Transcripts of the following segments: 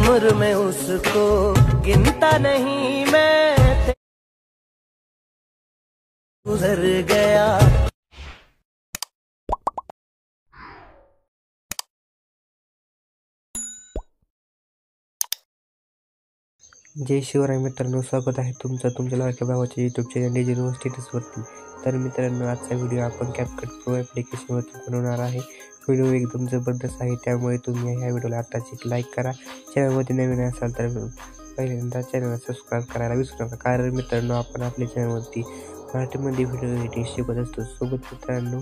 उम्र में उसको गिनता नहीं मैं, गुजर गया। जय शिवराय मित्रांनो, स्वागत आहे तुमचं तुमच्या लाडक्या भावाच्या यूट्यूब चॅनल डीजे न्यूज स्टेटसवरती। तर मित्रांनो, आजचा व्हिडिओ आपण CapCut Pro ॲप्लिकेशनवरती बनवणार आहे। व्हिडिओ एकदम जबरदस्त आहे, त्यामुळे तुम्ही ह्या व्हिडिओला आत्ताच एक लाईक करा। चॅनलमध्ये नवीन असाल तर पहिल्यांदा चॅनलला सबस्क्राईब करायला विसरू नका, कारण मित्रांनो आपण आपल्या चॅनलवरती मराठीमध्ये व्हिडिओ एडिटिंग शिकत असतो। सोबत मित्रांनो,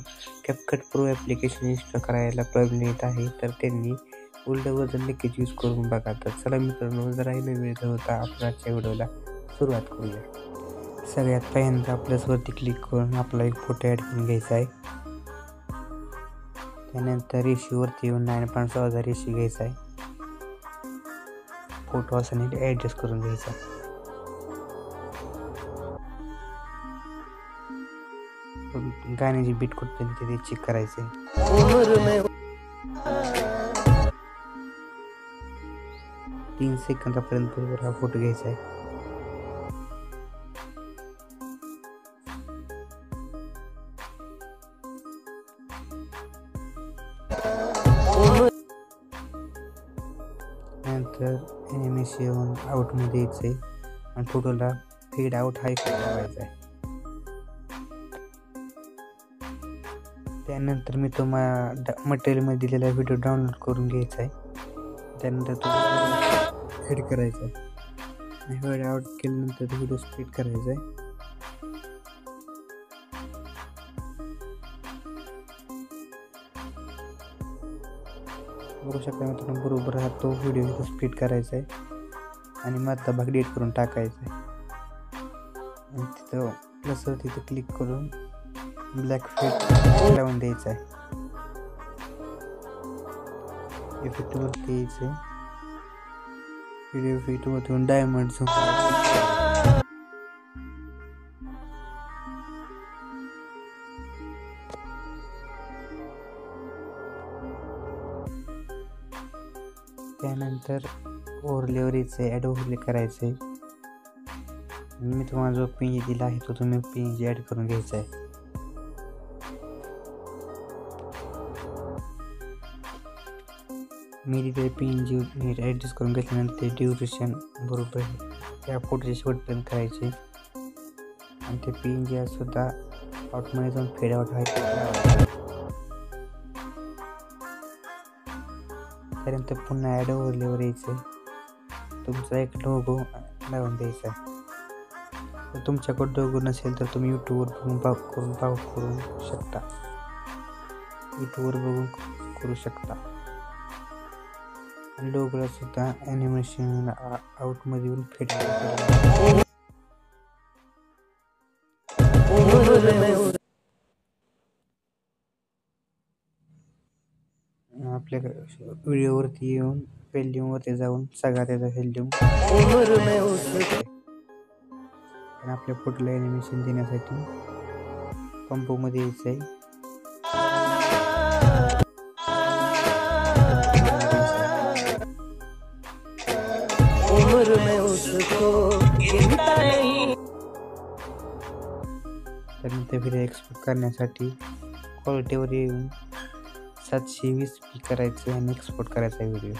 CapCut Pro ॲप्लिकेशन इन्स्टॉल करायला प्रॉब्लेम येत आहे, तर त्यांनी उलट वजन नक्कीच यूज करून बघा। तर चला मित्रांनो, जराही न वेळ घालवता आपण आजच्या व्हिडिओला सुरुवात करूया। सगळ्यात पहिल्यांदा प्लसवरती क्लिक करून आपला एक फोटो ॲड करून घ्यायचा आहे। त्यानंतर रेशोवरती येऊन 9.6 रेशो घ्यायचा आहे। फोटो असा नीट ॲडजस्ट करून घ्यायचा। गाण्याची बीट कुठे ते चेक करायचे। 3 सेकंदापर्यंत बरोबर हा फोटो घ्यायचा आहे। नंतर ॲनिमेशन आउटमध्ये यायचं आहे आणि फोटोला फेड आउट हा इफेक्ट लावायचा आहे। त्यानंतर मी तुम्हाला मटेरियलमध्ये दिलेला व्हिडिओ डाउनलोड करून घ्यायचा आहे। त्यानंतर तो एड करायचा आहे। व्हिडिओ आउट केल्यानंतर व्हिडिओ स्प्लिट करायचा आहे। बघू शकता मित्रांनो, बरोबर हा तो व्हिडिओ इथं स्प्लिट करायचा आहे आणि मधला भाग डिलीट करून टाकायचा आहे। आणि तिथं प्लसवर तिथं क्लिक करून ब्लॅक फेड लावून द्यायचा आहे। इफेक्टवरती यायचं, व्हिडिओ इफेक्टवरती डायमंड झूम त्यानंतर ओव्हरलेवर यायचं, ॲड ओव्हरले करायचं आहे। मी तुम्हाला जो PNG दिला आहे तो तुम्ही PNG ॲड करून घ्यायचा आहे। मी तिथे PNG नीट ॲडजस्ट करून घेतल्यानंतर ते ड्युरेशन बरोबर त्या फोटोच्या शेवटपर्यंत करायचे आणि ते PNG सुद्धा आउटमध्ये जाऊन फेड आउट आहे। त्यानंतर पुन्हा ॲड ओव्हरलेवर यायचं, तुमचा एक लोगो लावून द्यायचा आहे। जर तुमच्याकडे लोगो नसेल तर तुम्ही यूट्यूबवर बघून करू शकता, यूट्यूबवर बघून करू शकता। आणि लोगोला सुद्धा ॲनिमेशन आउटमध्ये येऊन फेड आपल्या व्हिडिओवरती येऊन व्हॉल्यूमवरती जाऊन सगळा त्याचा व्हॉल्यूम आणि आपल्या फोटोला ॲनिमेशन देण्यासाठी कंपोमध्ये यायचं आहे। त्यानंतर व्हिडिओ एक्सपोर्ट करण्यासाठी क्वालिटीवर येऊन 720p करायचं आणि एक्सपोर्ट करायचा व्हिडिओ।